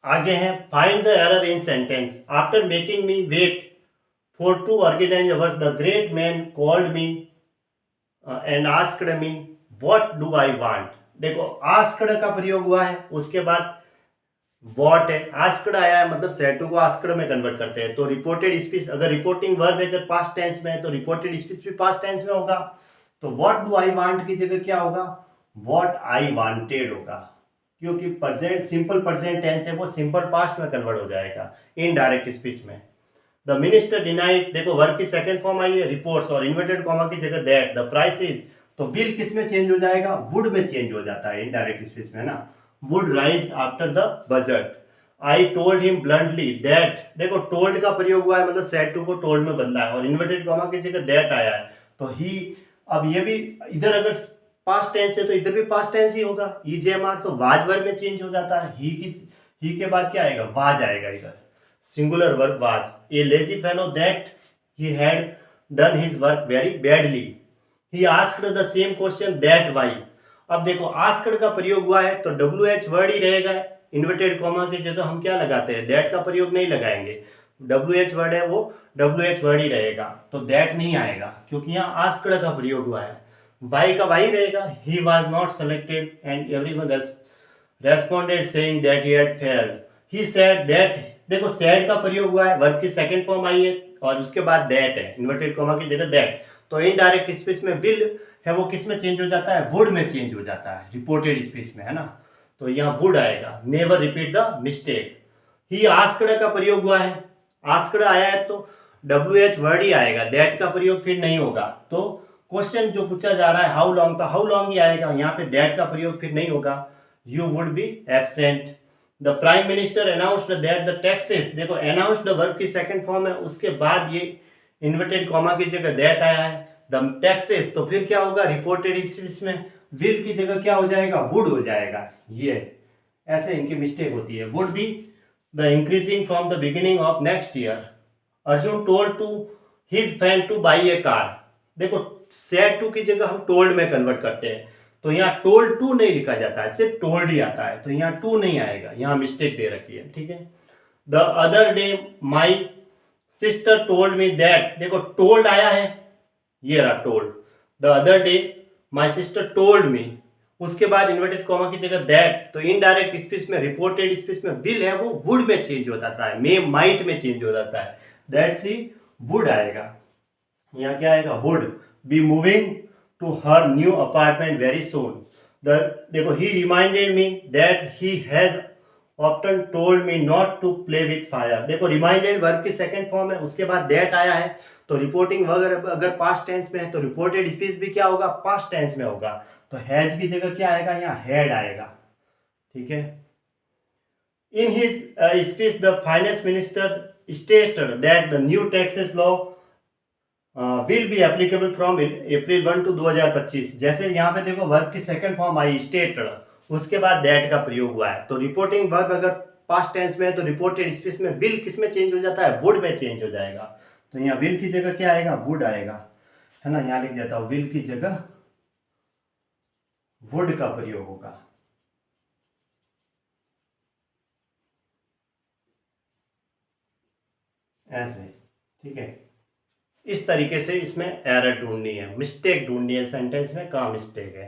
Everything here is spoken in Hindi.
आगे है find the error in sentence after making me wait for 2 organized hours the great man called me and asked me what do I want. देखो आस्क्ड का प्रयोग हुआ है, उसके बाद व्हाट है, आस्क्ड आया है, मतलब सेड टू को आस्क्ड में कन्वर्ट करते हैं। तो रिपोर्टेड स्पीच, अगर रिपोर्टिंग वर्ब अगर पास्ट टेंस में है तो रिपोर्टेड स्पीच भी पास्ट टेंस में होगा। तो व्हाट डू आई वांट की जगह क्या होगा, व्हाट आई वांटेड होगा, क्योंकि प्रेजेंट सिंपल प्रेजेंट टेंस है वो सिंपल पास्ट में कन्वर्ट हो जाएगा इनडायरेक्ट स्पीच में। द मिनिस्टर डिनाइड, देखो वर्ब की सेकंड फॉर्म आई है रिपोर्ट्स और इन्वर्टेड कॉमा की जगह दैट। द प्राइस इज, तो विल किस में चेंज हो जाएगा, वुड में चेंज हो जाता है इनडायरेक्ट स्पीच में, है ना। Would rise after the budget. I told him bluntly that, देखो टोल्ड का प्रयोग हुआ है, मतलब सेड टू को टोल्ड में बदला है और इन्वर्टेड कॉमा की जगह दैट आया है। तो ही, अब ये भी इधर अगर पास्ट टेंस है तो इधर भी पास्ट टेंस ही होगा, ईजेएमआर तो वाज वर्ब में चेंज हो जाता है। ही के बाद क्या आएगा, वाज आएगा इधर, singular verb was. A lazy fellow that he had done his work very badly. He asked the same question that why. अब देखो आस्क्ड का प्रयोग हुआ है तो डब्ल्यू एच वर्ड ही रहेगा, इन्वर्टेड कॉमा की जगह हम क्या लगाते हैं, दैट का प्रयोग नहीं लगाएंगे। डब्ल्यू एच वर्ड है वो डब्ल्यू एच वर्ड ही रहेगा, तो दैट नहीं आएगा क्योंकि यहाँ आस्क्ड का प्रयोग हुआ है। वाई का वाई रहेगा, he was not selected and everyone responded saying that he had failed. He said that, देखो सेड का प्रयोग हुआ है, वर्ब की सेकंड फॉर्म आई है और उसके बाद दैट है, इन्वर्टेड कॉमा की जगह दैट। तो इनडायरेक्ट स्पीच में विल है वो किस में चेंज हो जाता है, वुड में चेंज हो जाता है रिपोर्टेड स्पीच में, है ना। तो यहाँ वुड आएगा, never repeat the mistake. He asked का प्रयोग हुआ है, आस्क्ड आया है तो डब्ल्यू एच वर्ड ही आएगा, दैट का प्रयोग फिर नहीं होगा। तो क्वेश्चन जो पूछा जा रहा है हाउ लॉन्ग, तो हाउ लॉन्ग ही आएगा, यहाँ पे दैट का प्रयोग फिर नहीं होगा। You would be absent. The prime minister announced that the taxes, देखो अनाउंस्ड वर्ब की सेकंड फॉर्म है, उसके बाद ये इन्वर्टेड कॉमा की जगह दैट आया है, द टैक्सेस, तो फिर क्या होगा रिपोर्टेड इसमें विल की जगह क्या हो जाएगा, वुड हो जाएगा। ये ऐसे इनकी मिस्टेक होती है। Would be the increasing from the beginning of next year. Arjun told to his friend to buy a car. देखो सेड टू की जगह हम टोल्ड में कन्वर्ट करते हैं, तो यहाँ टोल्ड टू नहीं लिखा जाता है, सिर्फ टोल्ड ही आता है, तो यहाँ टू नहीं आएगा, यहाँ मिस्टेक दे रखी है, ठीक है। The other day my sister told me that, देखो टोल्ड आया है, ये रहा told. The other day my sister told me, उसके बाद इन्वर्टेड कॉमा की जगह दैट। तो इनडायरेक्ट स्पीच में रिपोर्टेड स्पीच में विल है वो वुड में चेंज हो जाता है, मे माइट में चेंज हो जाता है, दैट सी वुड आएगा। यहाँ क्या आएगा, would be moving to her new apartment very soon. देखो he reminded me that he has often told me not to play with fire. देखो रिमाइंडेड वर्ब की सेकंड फॉर्म है, उसके बाद दैट आया है, तो रिपोर्टिंग वर्ब अगर पास्ट टेंस में है तो रिपोर्टेड स्पीच भी क्या होगा, पास्ट टेंस में होगा। तो हैज की जगह क्या आएगा, यहाँ हैड आएगा, ठीक है। In his speech the finance minister stated that the new taxes law will be applicable from April 1 to 2025। जैसे यहाँ पे देखो वर्ब की सेकंड फॉर्म आई स्टेटेड, उसके बाद दैट का प्रयोग हुआ है, तो रिपोर्टिंग वर्ब अगर पास्ट टेंस में है तो रिपोर्टेड स्पीच में विल किस में चेंज हो जाता है, वुड में चेंज हो जाएगा। तो यहाँ विल की जगह क्या आएगा, वुड आएगा, है ना। यहाँ लिख देता हूँ विल की जगह वुड का प्रयोग होगा, ऐसे, ठीक है। इस तरीके से इसमें एरर ढूंढनी है, मिस्टेक ढूंढनी है, सेंटेंस में कहाँ मिस्टेक है।